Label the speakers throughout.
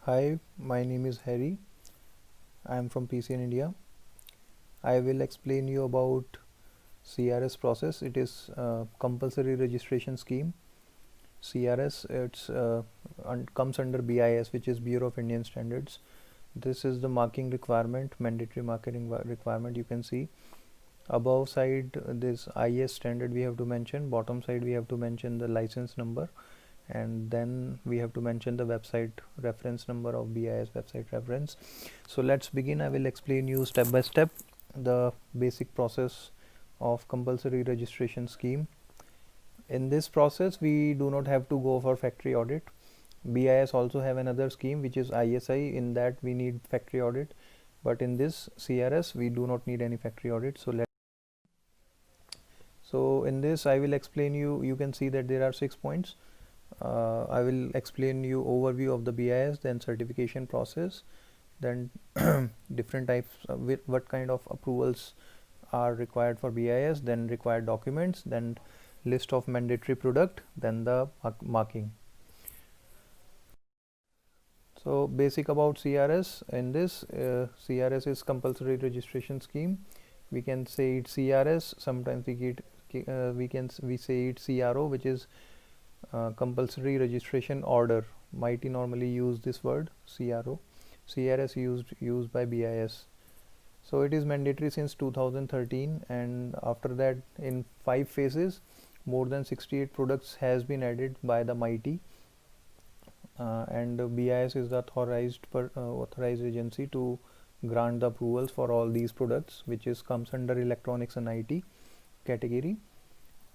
Speaker 1: Hi, my name is Harry. I am from PCN India. I will explain you about CRS process. It is compulsory registration scheme. CRS it's comes under BIS, which is Bureau of Indian Standards. This is the marking requirement, mandatory marking requirement. You can see above side this IS standard we have to mention. Bottom side we have to mention the license number, and then we have to mention the website reference number of BIS website reference. So let's begin. I will explain you step by step the basic process of compulsory registration scheme. In this process we do not have to go for factory audit. BIS also have another scheme which is ISI. In that we need factory audit, but in this CRS we do not need any factory audit. So in this I will explain you can see that there are 6 points. I will explain you overview of the BIS, then certification process, then different types with what kind of approvals are required for BIS, then required documents, then list of mandatory product, then the marking. So basic about CRS. In this CRS is compulsory registration scheme. We can say it CRS. Sometimes we say it CRO, which is compulsory registration order. Mighty normally use this word CRO. CRS used by BIS. So it is mandatory since 2013, and after that in 5 phases more than 68 products has been added by the MITI, and BIS is the authorized agency to grant the approvals for all these products, which is comes under electronics and IT category.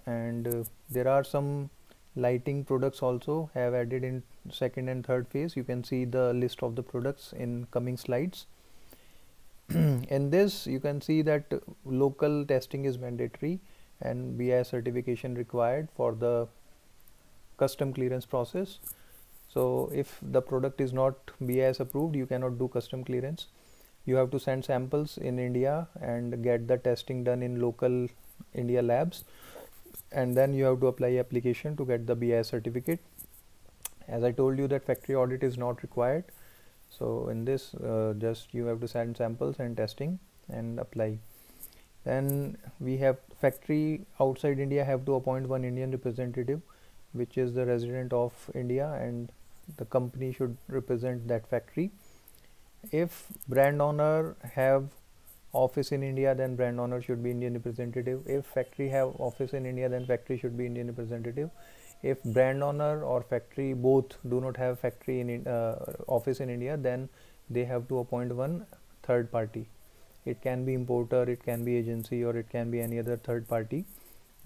Speaker 1: And there are some lighting products also have added in second and third phase. You can see the list of the products in coming slides. In this you can see that local testing is mandatory and BIS certification required for the custom clearance process. So if the product is not BIS approved, you cannot do custom clearance. You have to send samples in India and get the testing done in local India labs, and then you have to apply application to get the BIS certificate. As I told you that factory audit is not required. So in this just you have to send samples and testing and apply. Then we have factory outside India have to appoint one Indian representative, which is the resident of India, and the company should represent that factory. If brand owner have office in India, then brand owner should be Indian representative. If factory have office in India, then factory should be Indian representative. If brand owner or factory both do not have factory in office in India, then they have to appoint one third party. It can be importer, it can be agency, or it can be any other third party.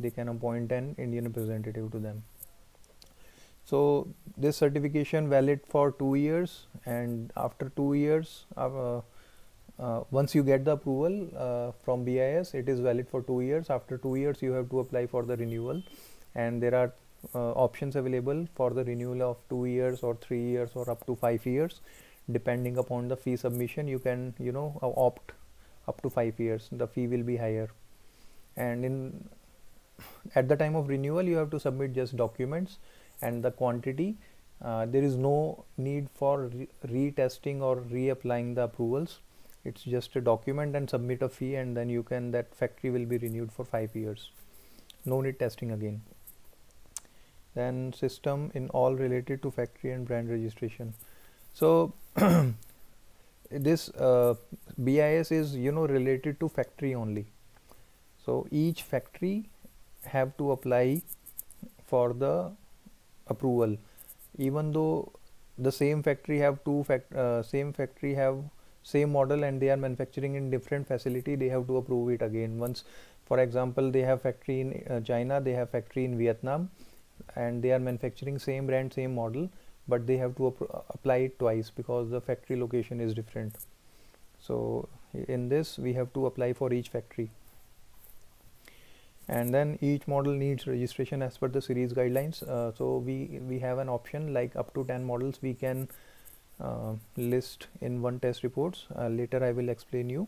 Speaker 1: They can appoint an Indian representative to them. So this certification valid for 2 years, and after 2 years once you get the approval from BIS, it is valid for 2 years. After 2 years you have to apply for the renewal, and there are options available for the renewal of 2 years or 3 years or up to 5 years. Depending upon the fee submission, you can opt up to 5 years. The fee will be higher, and at the time of renewal you have to submit just documents and the quantity. There is no need for retesting or reapplying the approvals. It's just a document and submit a fee, and then that factory will be renewed for 5 years. No need testing again. Then system in all related to factory and brand registration. So this BIS is related to factory only. So each factory have to apply for the approval, even though the same factory have same model and they are manufacturing in different facility. They have to approve it again once. For example, they have factory in China, they have factory in Vietnam, and they are manufacturing same brand, same model, but they have to apply it twice because the factory location is different. So in this we have to apply for each factory, and then each model needs registration as per the series guidelines. So we have an option like up to 10 models we can list in one test reports. Later I will explain you.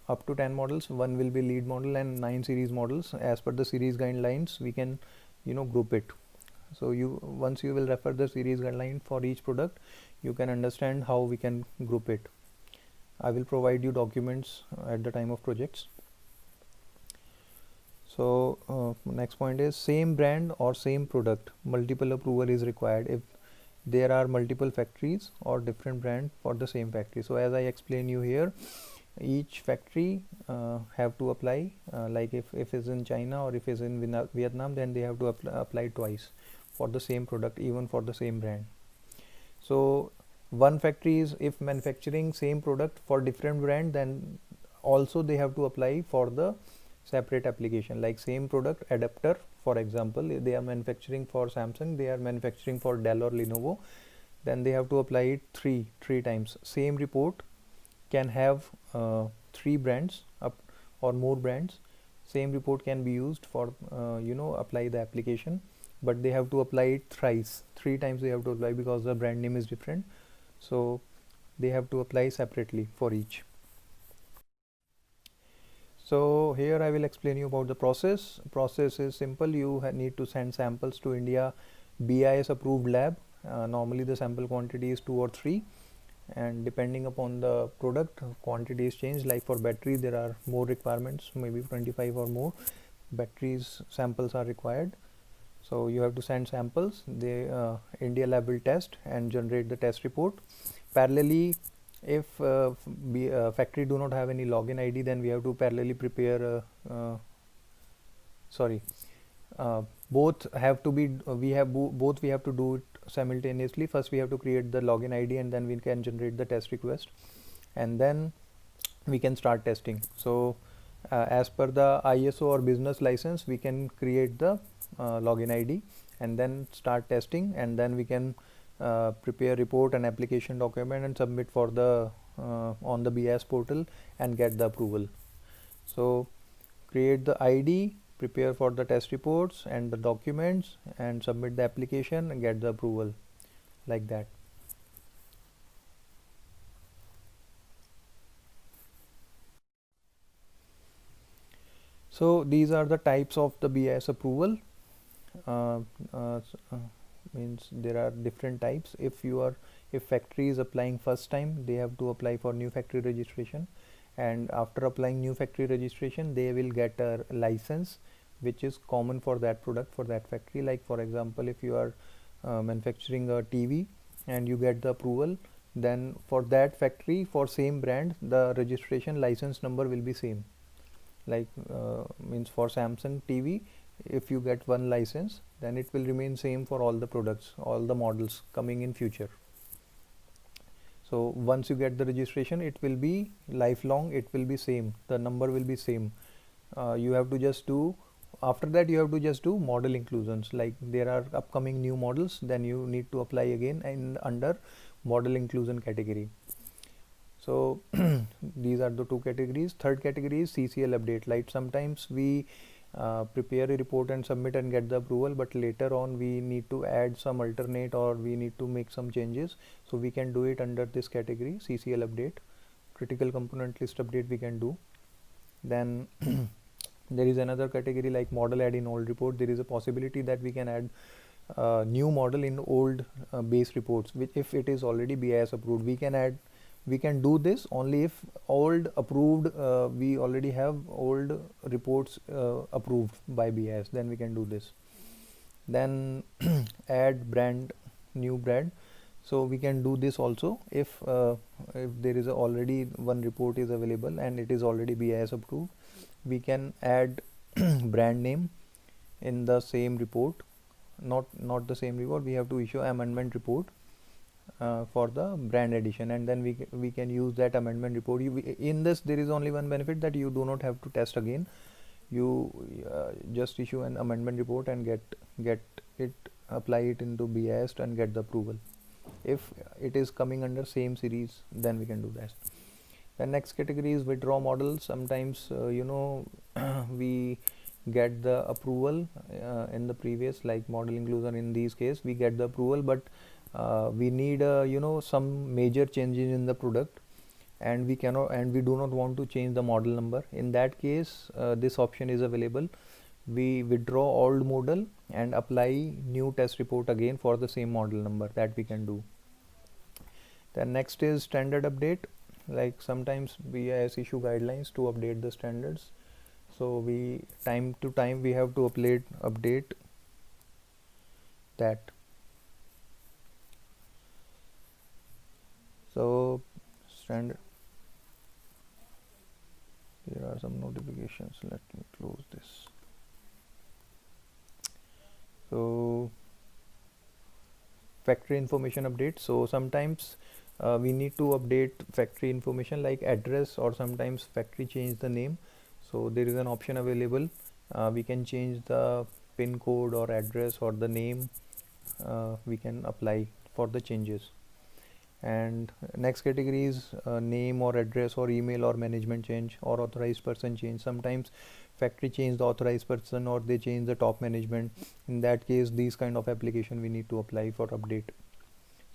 Speaker 1: Up to 10 models, one will be lead model, and 9 series models. As per the series guidelines we can group it. So once you will refer the series guideline for each product, you can understand how we can group it. I will provide you documents at the time of projects. So next point is same brand or same product, multiple approval is required if there are multiple factories or different brand for the same factory. So as I explain you here, each factory have to apply, like if it's in China or if it's in Vietnam, then they have to apply twice for the same product, even for the same brand. So one factory is if manufacturing same product for different brand, then also they have to apply for the separate application. Like same product adapter, for example, they are manufacturing for Samsung, they are manufacturing for Dell or Lenovo, then they have to apply it three times. Same report can have 3 brands up or more brands. Same report can be used for apply the application, but they have to apply it thrice, 3 times they have to apply, because the brand name is different, so they have to apply separately for each. So here I will explain you about the process. Process is simple. You need to send samples to India BIS approved lab. Normally the sample quantity is 2 or 3, and depending upon the product, quantity is changed. Like for battery there are more requirements, maybe 25 or more batteries samples are required. So you have to send samples. India lab will test and generate the test report. Parallelly, if factory do not have any login ID, then we have to parallelly prepare both have to be both we have to do it simultaneously. First we have to create the login ID, and then we can generate the test request, and then we can start testing. So as per the ISO or business license, we can create the login ID and then start testing, and then we can prepare report and application document and submit for the on the BIS portal and get the approval. So create the ID, prepare for the test reports and the documents, and submit the application and get the approval, like that. So these are the types of the BIS approval. uh, uh, Means there are different types. If factory is applying first time, they have to apply for new factory registration, and after applying new factory registration, they will get a license which is common for that product, for that factory. Like for example, if you are manufacturing a TV and you get the approval, then for that factory, for same brand, the registration license number will be same. Like means for Samsung TV, if you get one license, then it will remain same for all the products, all the models coming in future. So once you get the registration, it will be lifelong, it will be same, the number will be same. You have to just do, after that you have to just do model inclusions. Like there are upcoming new models, then you need to apply again and under model inclusion category. So these are the 2 categories. Third category is CCL update. Like sometimes we prepare a report and submit and get the approval, but later on we need to add some alternate or we need to make some changes, so we can do it under this category, CCL update. Critical component list update we can do. Then there is another category like model add in old report. There is a possibility that we can add new model in old base reports, which if it is already BIS approved, we can do this only if old approved, we already have old reports approved by BIS, then we can do this. Then add brand, new brand. So we can do this also if there is already one report is available and it is already BIS approved, we can add brand name in the same report. Not the same report, we have to issue amendment report for the brand addition, and then we can use that amendment report. In this there is only one benefit, that you do not have to test again. You just issue an amendment report and get it, apply it into BIS and get the approval. If it is coming under same series, then we can do that. The next category is withdraw model. Sometimes we get the approval in the previous, like model inclusion, in these case we get the approval, but we need some major changes in the product, and we cannot, and we do not want to change the model number. In that case, this option is available. we withdraw old model and apply new test report again for the same model number. That we can do. Then next is standard update. Like sometimes BIS issue guidelines to update the standards, so we time to time we have to update that. So standard, there are some notifications, let me close this. So factory information update. So sometimes we need to update factory information like address, or sometimes factory change the name. So there is an option available. We can change the pin code or address or the name. We can apply for the changes. And next category is name or address or email or management change or authorized person change. Sometimes factory change the authorized person or they change the top management. In that case, these kind of application we need to apply for update.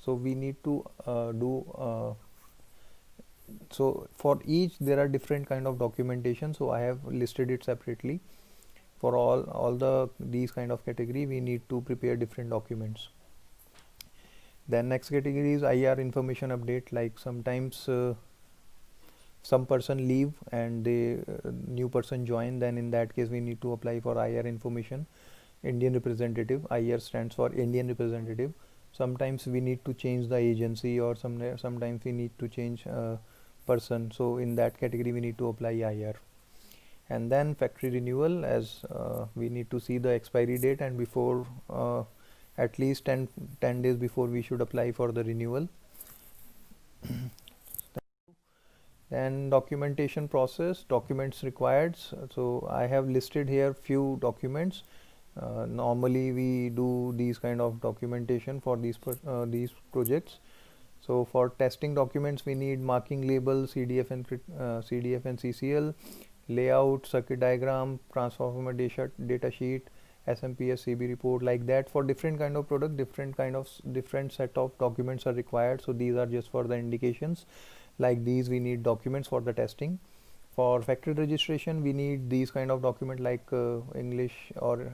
Speaker 1: So we need to so for each there are different kind of documentation, so I have listed it separately. For all these kind of category we need to prepare different documents. Then next category is IR information update. Like sometimes some person leave and the new person join, then in that case we need to apply for IR information, Indian representative. IR stands for Indian representative. Sometimes we need to change the agency, or sometimes we need to change person, so in that category we need to apply IR. And then factory renewal, as we need to see the expiry date, and before at least 10 days before we should apply for the renewal. Then documentation process, documents required. So I have listed here few documents. Normally we do these kind of documentation for these projects. So for testing documents we need marking label, CDF and CCL, layout, circuit diagram, transformer data sheet, SMPS CB report, like that. For different kind of product, different set of documents are required. So these are just for the indications. Like these we need documents for the testing. For factory registration we need these kind of document like English or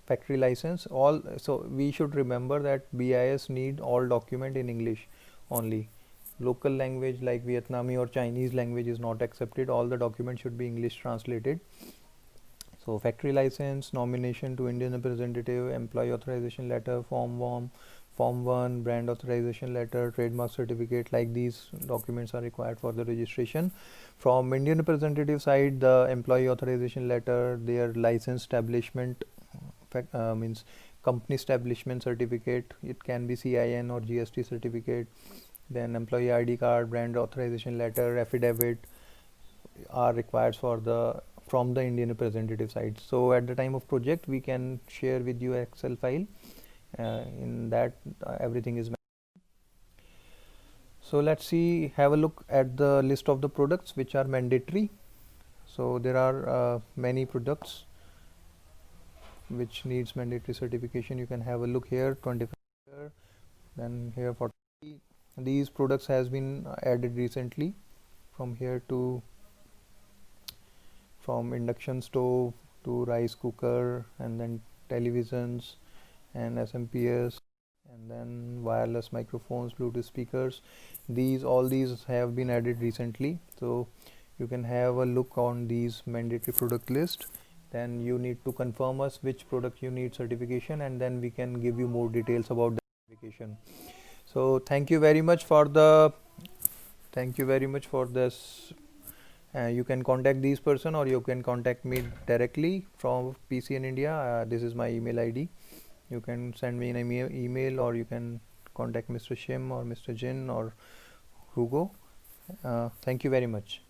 Speaker 1: factory license. So we should remember that BIS need all document in English only. Local language like Vietnamese or Chinese language is not accepted. All the documents should be English translated. So factory license, nomination to Indian representative, employee authorization letter, form 1, brand authorization letter, trademark certificate, like these documents are required for the registration. From Indian representative side, the employee authorization letter, their license establishment, means company establishment certificate, it can be CIN or GST certificate, then employee ID card, brand authorization letter, affidavit are required from the Indian representative side. So at the time of project we can share with you Excel file, in that everything is. So let's have a look at the list of the products which are mandatory. So there are many products which needs mandatory certification. You can have a look here, 25 here, then here 40. These products has been added recently, from here to from induction stove to rice cooker, and then televisions and SMPS, and then wireless microphones, Bluetooth speakers. All these have been added recently, so you can have a look on these mandatory product list. Then you need to confirm us which product you need certification, and then we can give you more details about the certification. So thank you very much for this. You can contact these person, or you can contact me directly from PCN India. This is my email ID. You can send me an email, or you can contact Mr. Shim or Mr. Jin or Hugo. Thank you very much.